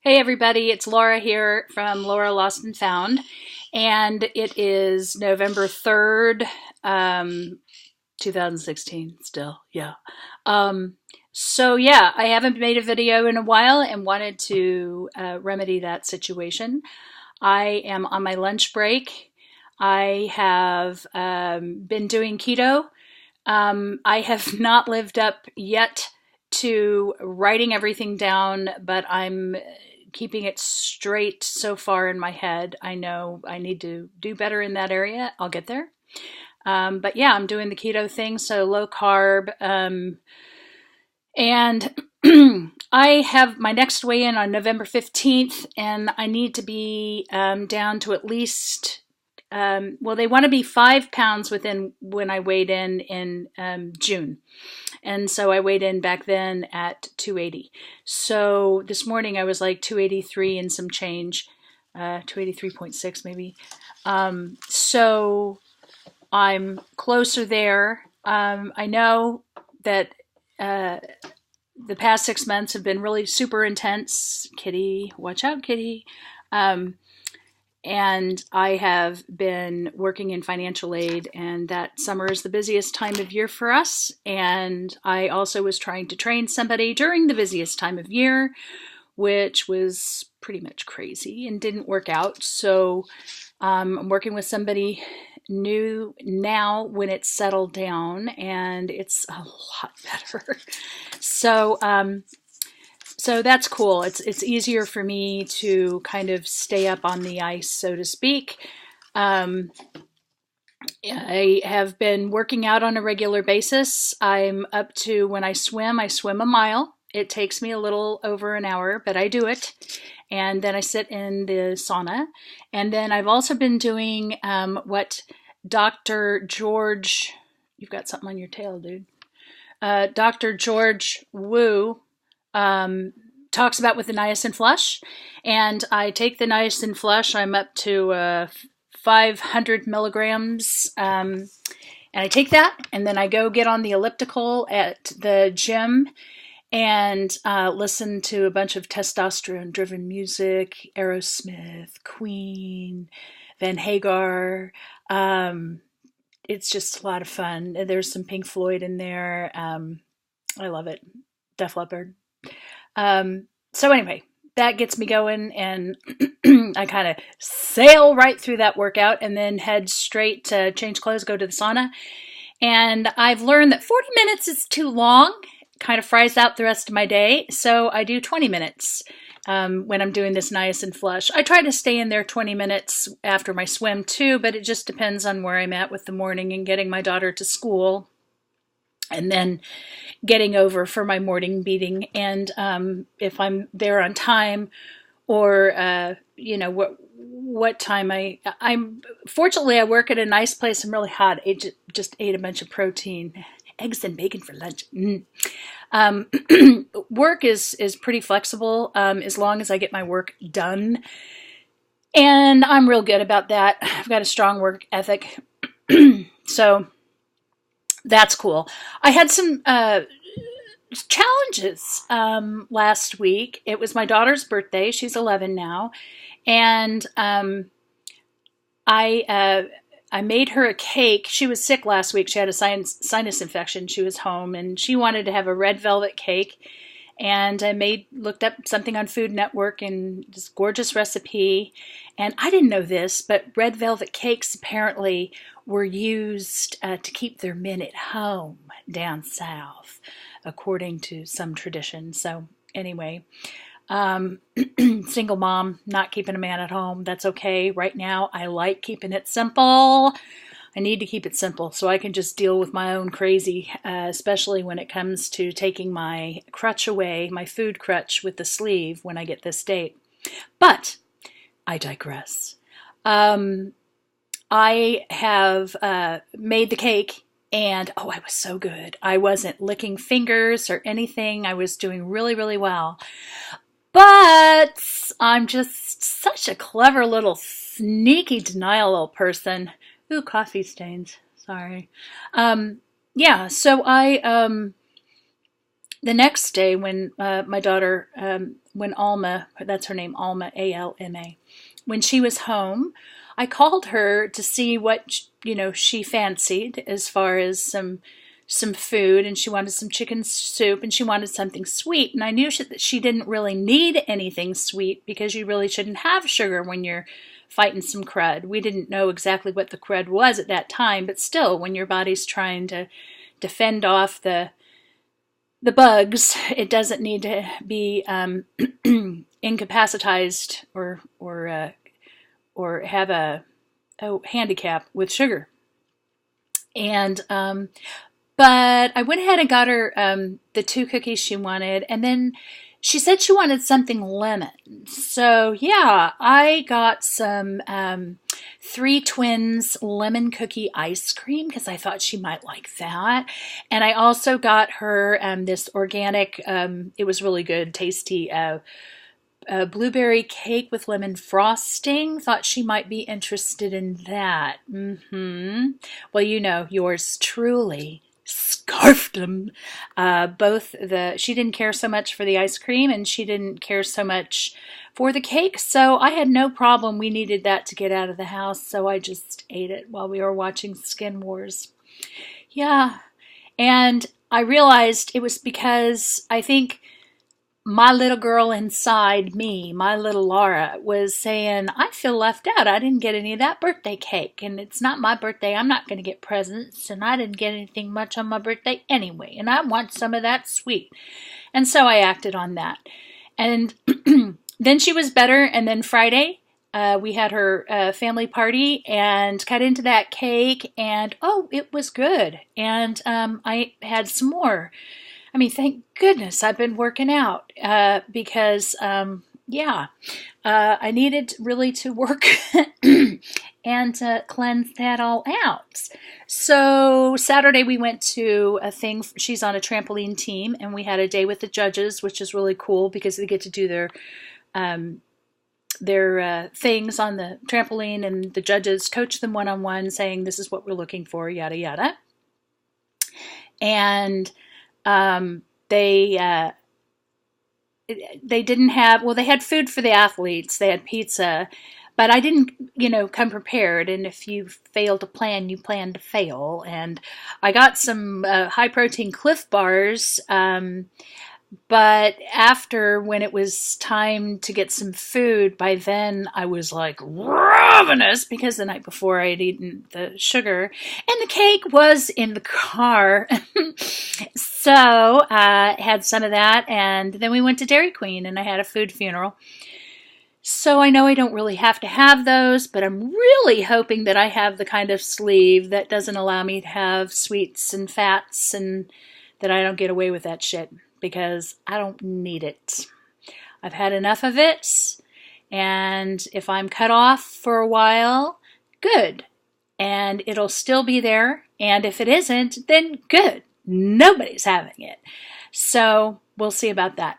Hey everybody, it's Laura here from Laura Lost and Found, and it is November 3rd, 2016 still, yeah. Um, so I haven't made a video in a while and wanted to remedy that situation. I am on my lunch break. I have been doing keto. I have not lived up yet to writing everything down, but I'm keeping it straight so far in my head. I know I need to do better in that area. I'll get there. But yeah, I'm doing the keto thing, so low carb. And I have my next weigh in on November 15th, and I need to be down to at least, well, they want to be 5 pounds within when I weighed in June. And so I weighed in back then at 280. So this morning I was like 283 and some change, 283.6 maybe. So I'm closer there. I know that the past 6 months have been really super intense. Kitty, watch out, Kitty. And I have been working in financial aid, and that summer is the busiest time of year for us. And I also was trying to train somebody during the busiest time of year, which was pretty much crazy and didn't work out. So I'm working with somebody new now when it's settled down, and it's a lot better. So that's cool. It's easier for me to kind of stay up on the ice, so to speak. I have been working out on a regular basis. I'm up to, when I swim a mile. It takes me a little over an hour, but I do it. And then I sit in the sauna. And then I've also been doing what Dr. George, you've got something on your tail, dude. Dr. George Wu talks about with the niacin flush, and I take the niacin flush. I'm up to 500 milligrams, and I take that, and then I go get on the elliptical at the gym and listen to a bunch of testosterone-driven music, Aerosmith, Queen, Van Hagar. It's just a lot of fun. There's some Pink Floyd in there. I love it. Def Leppard. So anyway, that gets me going, and I kind of sail right through that workout and then head straight to change clothes, go to the sauna. And I've learned that 40 minutes is too long. It kind of fries out the rest of my day. So I do 20 minutes when I'm doing this niacin flush. I try to stay in there 20 minutes after my swim too, but it just depends on where I'm at with the morning and getting my daughter to school, and then getting over for my morning meeting. And if I'm there on time, or what time I'm fortunately I work at a nice place. I'm really hot. I just ate a bunch of protein, eggs and bacon for lunch. Work is pretty flexible as long as I get my work done, and I'm real good about that. I've got a strong work ethic. So that's cool. I had some challenges last week. It was my daughter's birthday. She's 11 now. And I made her a cake. She was sick last week. She had a sinus infection. She was home, and she wanted to have a red velvet cake. And I looked up something on Food Network, and this gorgeous recipe. And I didn't know this, but red velvet cakes apparently were used to keep their men at home down south, according to some tradition. So anyway, single mom, not keeping a man at home. That's okay. Right now, I like keeping it simple. I need to keep it simple so I can just deal with my own crazy, especially when it comes to taking my crutch away, my food crutch with the sleeve when I get this date. But I digress. I have made the cake, and oh, I was so good. I wasn't licking fingers or anything. I was doing really, really well. But I'm just such a clever little sneaky denial little person. Ooh, coffee stains. Sorry. Yeah, so I the next day when my daughter when Alma, that's her name, Alma, A-L-M-A, when she was home, I called her to see what, she fancied as far as some food, and she wanted some chicken soup, and she wanted something sweet. And I knew that she didn't really need anything sweet because you really shouldn't have sugar when you're fighting some crud. We didn't know exactly what the crud was at that time, but still, when your body's trying to defend off the bugs, it doesn't need to be incapacitized or have a handicap with sugar. And but I went ahead and got her the 2 cookies she wanted, and then she said she wanted something lemon. So yeah, I got some 3 Twins lemon cookie ice cream because I thought she might like that. And I also got her this organic, it was really good, tasty blueberry cake with lemon frosting. Thought she might be interested in that. Well, yours truly scarfed them. She didn't care so much for the ice cream, and she didn't care so much for the cake, so I had no problem. We needed that to get out of the house, so I just ate it while we were watching Skin Wars. Yeah, and I realized it was because I think my little girl inside me, my little Laura, was saying, I feel left out. I didn't get any of that birthday cake, and it's not my birthday. I'm not going to get presents, and I didn't get anything much on my birthday anyway, and I want some of that sweet. And so I acted on that. And then she was better, and then Friday, we had her family party and cut into that cake, and it was good. And I had some more. I mean, thank goodness I've been working out because, I needed really to work and to cleanse that all out. So Saturday we went to a thing. She's on a trampoline team, and we had a day with the judges, which is really cool because they get to do their things on the trampoline, and the judges coach them one-on-one, saying this is what we're looking for, yada yada. And they didn't have, well, they had food for the athletes. They had pizza, but I didn't, come prepared. And if you fail to plan, you plan to fail. And I got some high protein Cliff Bars, but after, when it was time to get some food, by then I was like ravenous because the night before I had eaten the sugar, and the cake was in the car. So I had some of that, and then we went to Dairy Queen, and I had a food funeral. So I know I don't really have to have those, but I'm really hoping that I have the kind of sleeve that doesn't allow me to have sweets and fats, and that I don't get away with that shit, because I don't need it. I've had enough of it, and if I'm cut off for a while, good. And it'll still be there, and if it isn't, then good. Nobody's having it. So we'll see about that.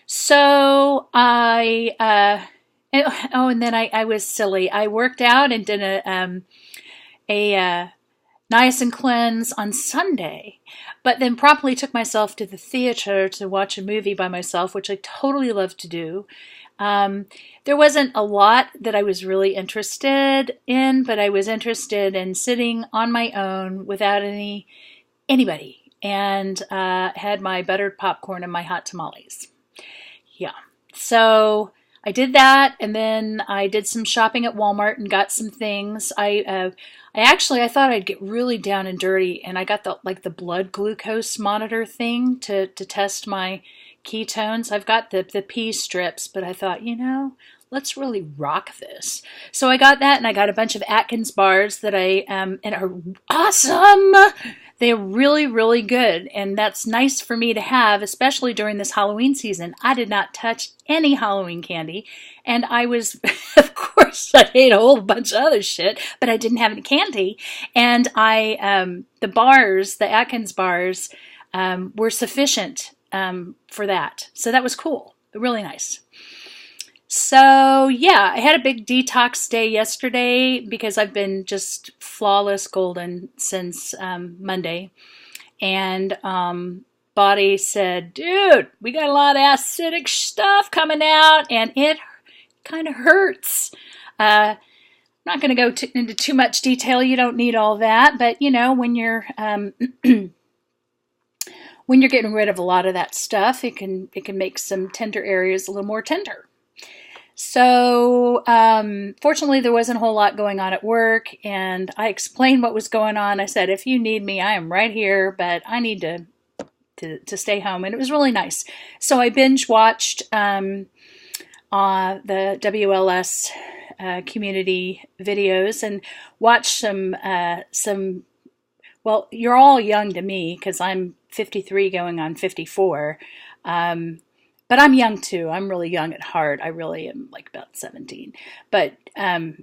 So and then I was silly. I worked out and did a niacin cleanse on Sunday, but then promptly took myself to the theater to watch a movie by myself, which I totally love to do. There wasn't a lot that I was really interested in, but I was interested in sitting on my own without anybody, and had my buttered popcorn and my hot tamales. Yeah, so I did that, and then I did some shopping at Walmart and got some things. I thought I'd get really down and dirty, and I got the blood glucose monitor thing to test my ketones. I've got the pea strips, but I thought, let's really rock this. So I got that, and I got a bunch of Atkins bars that and are awesome. They're really, really good, and that's nice for me to have, especially during this Halloween season. I did not touch any Halloween candy, and I was, of course, I ate a whole bunch of other shit, but I didn't have any candy, and the Atkins bars, were sufficient for that. So that was cool, really nice. So yeah, I had a big detox day yesterday because I've been just flawless golden since Monday. And body said, dude, we got a lot of acidic stuff coming out, and it kind of hurts. I'm not going to go into too much detail. You don't need all that. But, when you're when you're getting rid of a lot of that stuff, it can make some tender areas a little more tender. So, fortunately, there wasn't a whole lot going on at work, and I explained what was going on. I said, if you need me, I am right here, but I need to stay home, and it was really nice. So I binge watched the WLS community videos and watched some. Well, you're all young to me because I'm 53 going on 54. But I'm young too. I'm really young at heart. I really am like about 17. But let's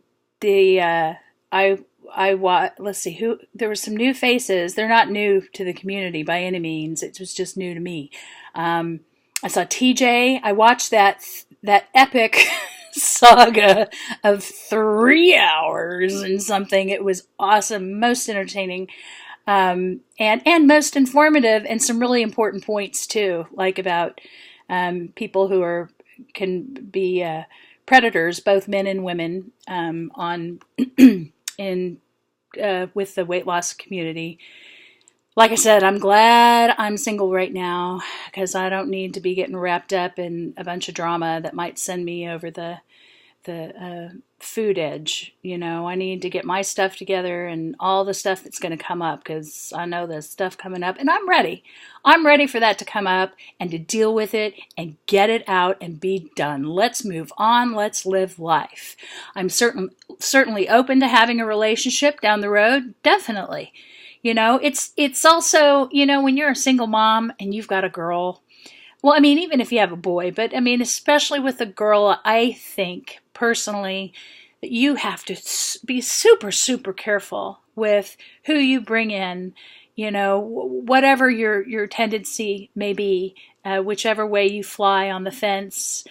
see there were some new faces. They're not new to the community by any means. It was just new to me. I saw TJ. I watched that epic saga of 3 hours and something. It was awesome, most entertaining, and most informative, and some really important points too, like about people who can be predators, both men and women, with the weight loss community. Like I said, I'm glad I'm single right now because I don't need to be getting wrapped up in a bunch of drama that might send me over the food edge. I need to get my stuff together and all the stuff that's going to come up, because I know there's stuff coming up, and I'm ready. I'm ready for that to come up and to deal with it and get it out and be done. Let's move on. Let's live life. I'm certainly open to having a relationship down the road. Definitely. It's also, when you're a single mom and you've got a girl, well, I mean, even if you have a boy, but I mean, especially with a girl, I think personally that you have to be super, super careful with who you bring in, whatever your tendency may be, whichever way you fly on the fence,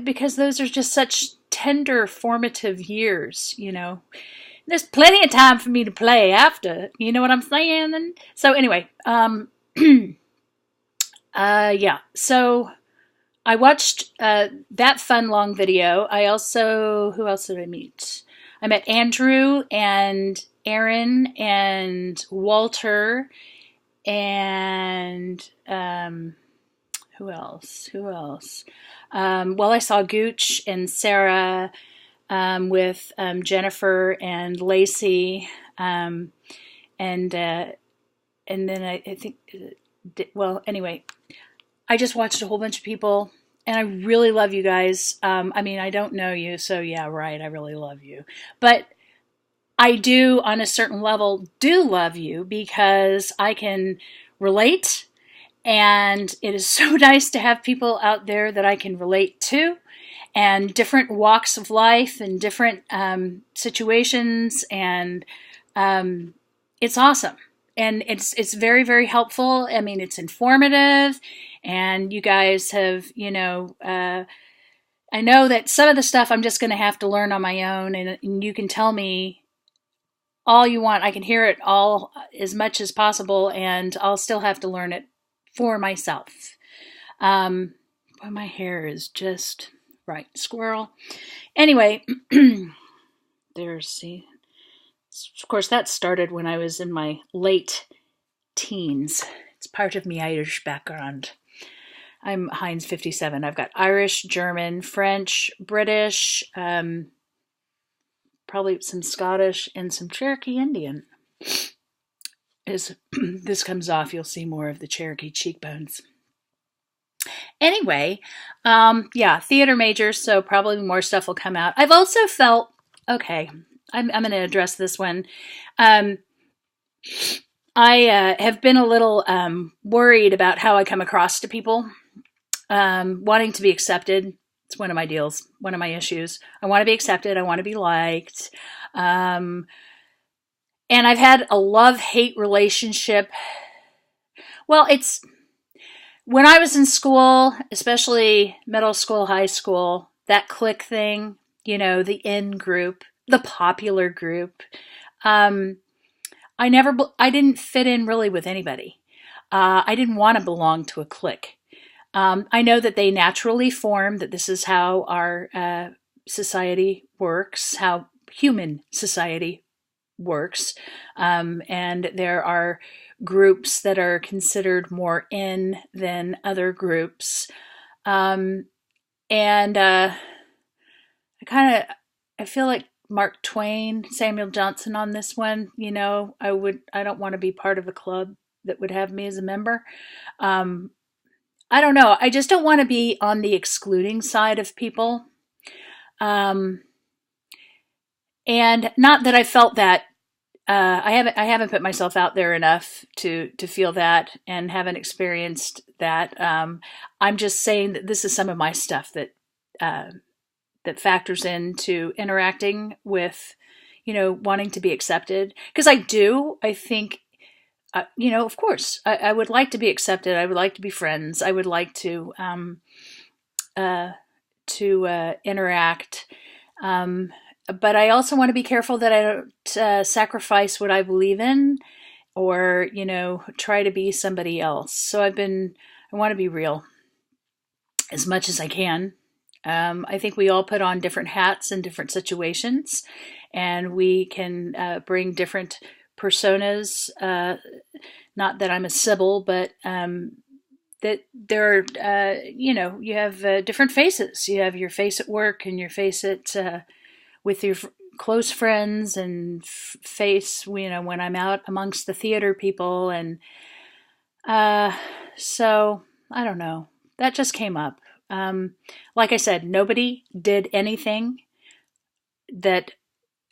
because those are just such tender, formative years, There's plenty of time for me to play after, you know what I'm saying? And so anyway, yeah, so I watched that fun long video. Who else did I meet? I met Andrew and Aaron and Walter and who else? Well, I saw Gooch and Sarah with Jennifer and Lacey, and then I think, well, anyway, I just watched a whole bunch of people, and I really love you guys. I mean, I don't know you, so yeah, right, I really love you. But I do, on a certain level, do love you because I can relate, and it is so nice to have people out there that I can relate to, and different walks of life and different situations, and it's awesome. And it's very, very helpful. I mean, it's informative, and you guys have, I know that some of the stuff I'm just going to have to learn on my own, and you can tell me all you want. I can hear it all as much as possible, and I'll still have to learn it for myself. But my hair is just right. Squirrel. Anyway, see. Of course, that started when I was in my late teens. It's part of my Irish background. I'm Heinz 57. I've got Irish, German, French, British, probably some Scottish, and some Cherokee Indian. As this comes off, you'll see more of the Cherokee cheekbones. Anyway, yeah, theater major, so probably more stuff will come out. I've also felt, okay, I'm going to address this one. I have been a little worried about how I come across to people, wanting to be accepted. It's one of my deals, one of my issues. I want to be accepted. I want to be liked. And I've had a love-hate relationship. Well, it's when I was in school, especially middle school, high school, that clique thing, the in group, the popular group. I didn't fit in really with anybody. I didn't want to belong to a clique. I know that they naturally form, that this is how our society works, how human society works. And there are groups that are considered more in than other groups. And I feel like Mark Twain, Samuel Johnson on this one. I don't want to be part of a club that would have me as a member. I don't know. I just don't want to be on the excluding side of people. And not that I felt that I haven't put myself out there enough to feel that, and haven't experienced that. I'm just saying that this is some of my stuff that factors into interacting with, wanting to be accepted. Because I think, of course, I would like to be accepted. I would like to be friends. I would like to interact. But I also want to be careful that I don't sacrifice what I believe in, or, try to be somebody else. So I want to be real as much as I can. I think we all put on different hats in different situations, and we can bring different personas. Not that I'm a Sybil, but that there are, you have different faces. You have your face at work, and your face at with your close friends, and face, when I'm out amongst the theater people. And so I don't know. That just came up. Like I said, nobody did anything that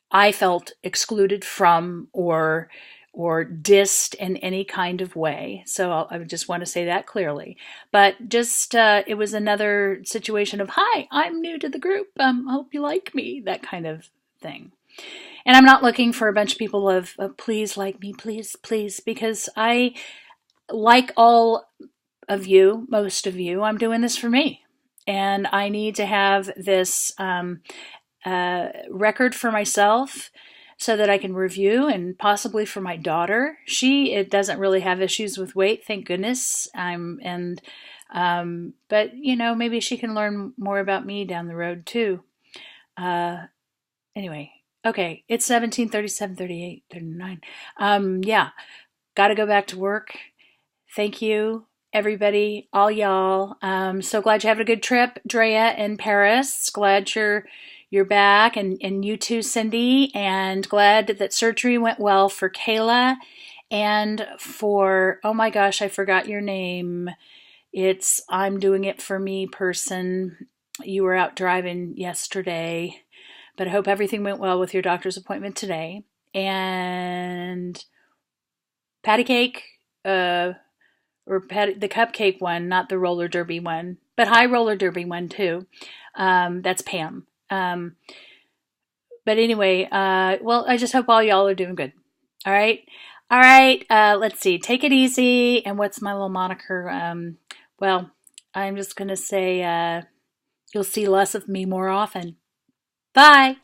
I felt excluded from or dissed in any kind of way. So I just want to say that clearly. But just it was another situation of, hi, I'm new to the group. I hope you like me, that kind of thing. And I'm not looking for a bunch of people of please like me, please, please, because I, like all of you, most of you, I'm doing this for me. And I need to have this record for myself, so that I can review, and possibly for my daughter. It doesn't really have issues with weight, thank goodness. But maybe she can learn more about me down the road too. Anyway, okay, it's 17:37, 38, 39. Yeah, got to go back to work. Thank you, everybody, all y'all. So glad you had a good trip, Drea in Paris. Glad you're back, and you too, Cindy, and glad that surgery went well for Kayla, and for, oh my gosh, I forgot your name. It's I'm Doing It For Me person. You were out driving yesterday, but I hope everything went well with your doctor's appointment today. And patty cake, or the cupcake one, not the roller derby one, but high roller derby one too. That's Pam. But anyway, well, I just hope all y'all are doing good. All right. Let's see. Take it easy. And what's my little moniker? Well, I'm just going to say, you'll see less of me more often. Bye.